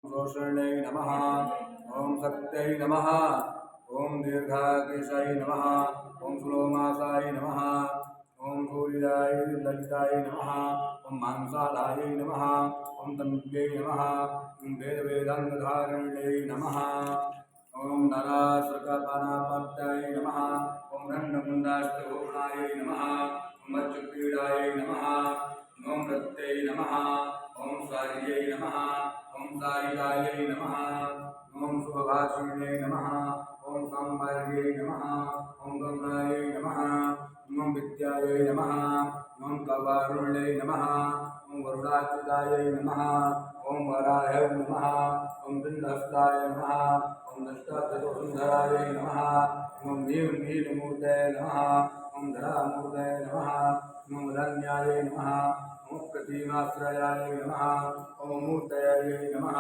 रोषण्यै नमः। ॐ शक्त्यै नमः। ॐ दीर्घाकेशाय नमः। ॐ सुलोमासाय नमः। ॐ सूर्याय ललिताय नमः। ॐ मांसालायै नमः। ॐ तन्त्यै नमः। ॐ वेदवेदान्तधारिण्यै नमः। ॐ नरासृकपानापात्याय नमः। ॐ रण्डमुण्डाष्टभुवनाय नमः। ॐ मज्जुक्रीडाय नमः। ॐ रत्यै नमः। ॐ स्वार्यै नमः। ॐ सारिकायै नमः। ॐ शुभभाषिण्यै नमः। ॐ सांभार्यै नमः। ॐ गङ्गायै नमः। ॐ विद्यायै नमः। ॐ कवारुण्यै नमः। ॐ वरुणाच्युतायै नमः। ॐ वराहय नमः। ॐ बिन्दहस्ताय नमः। ॐ दष्टाचतुर्सुन्धरायै नमः। ॐ नीलमूर्तये नमः। ॐ धरामूर्तये नमः। ॐ वदन्यायै नमः। ॐ प्रतिमाश्रयाय नमः। ॐ मूर्तये नमः।